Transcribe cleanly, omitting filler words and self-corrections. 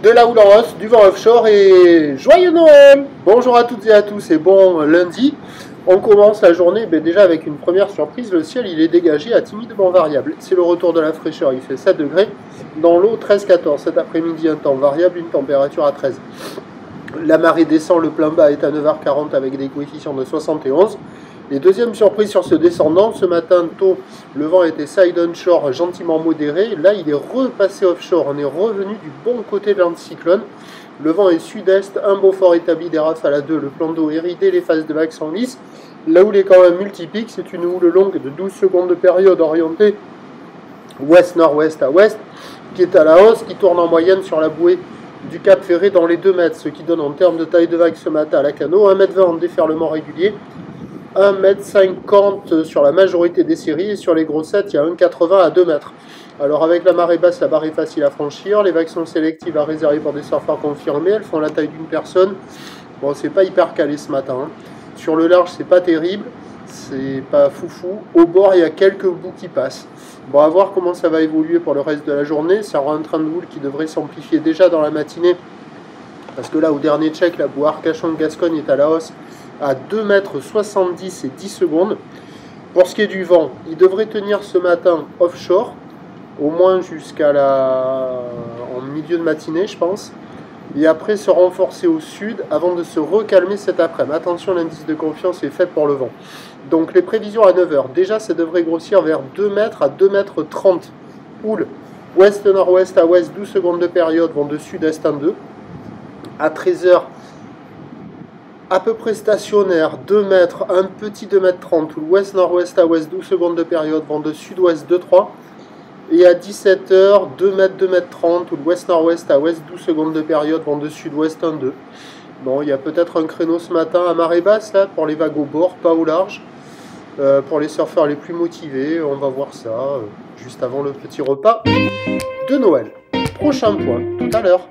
de la houle en hausse, du vent offshore et joyeux Noël! Bonjour à toutes et à tous et bon lundi. On commence la journée déjà avec une première surprise. Le ciel il est dégagé à timidement variable. C'est le retour de la fraîcheur, il fait 7 degrés. Dans l'eau 13-14. Cet après-midi un temps variable, une température à 13. La marée descend, le plein bas est à 9h40 avec des coefficients de 71. Et deuxième surprise sur ce descendant, ce matin tôt, le vent était side onshore gentiment modéré. Là, il est repassé offshore. On est revenu du bon côté de l'anticyclone. Le vent est sud-est, un beau fort établi des rafales à 2. Le plan d'eau est ridé, les phases de vagues sont lisses. La houle est quand même multipique. C'est une houle longue de 12 secondes de période orientée ouest-nord-ouest à ouest, qui est à la hausse, qui tourne en moyenne sur la bouée du Cap Ferré dans les 2 mètres, ce qui donne en termes de taille de vague ce matin à la Cano 1,20 m en déferlement régulier. 1,50 m sur la majorité des séries et sur les grossettes il y a 1,80 à 2 mètres. Alors avec la marée basse, la barre est facile à franchir, les vagues sont sélectives à réserver pour des surfeurs confirmés, elles font la taille d'une personne. Bon, c'est pas hyper calé ce matin, hein. Sur le large c'est pas terrible, c'est pas foufou, au bord il y a quelques bouts qui passent. Bon, à voir comment ça va évoluer pour le reste de la journée, ça aura un train de houle qui devrait s'amplifier déjà dans la matinée, parce que là au dernier check, la bouée Arcachon-Gascogne est à la hausse à 2,70 m et 10 secondes. Pour ce qui est du vent, il devrait tenir ce matin offshore, au moins jusqu'à en milieu de matinée, je pense, et après se renforcer au sud avant de se recalmer cet après-midi. Attention, l'indice de confiance est faible pour le vent. Donc les prévisions à 9h, déjà ça devrait grossir vers 2 mètres à 2,30 m. Houle ouest-nord-ouest à ouest, 12 secondes de période, vent de sud-est 1,2. À 13h, à peu près stationnaire, 2 mètres, un petit 2,30 m, ou ouest-nord-ouest à ouest, 12 secondes de période, vent de sud-ouest 2,3. Et à 17h, 2 mètres, 2,30 m, ou ouest-nord-ouest à ouest, 12 secondes de période, vent de sud-ouest 1,2. Bon, il y a peut-être un créneau ce matin à marée basse, là, pour les vagues au bord, pas au large. Pour les surfeurs les plus motivés, on va voir ça juste avant le petit repas de Noël. Prochain point, tout à l'heure.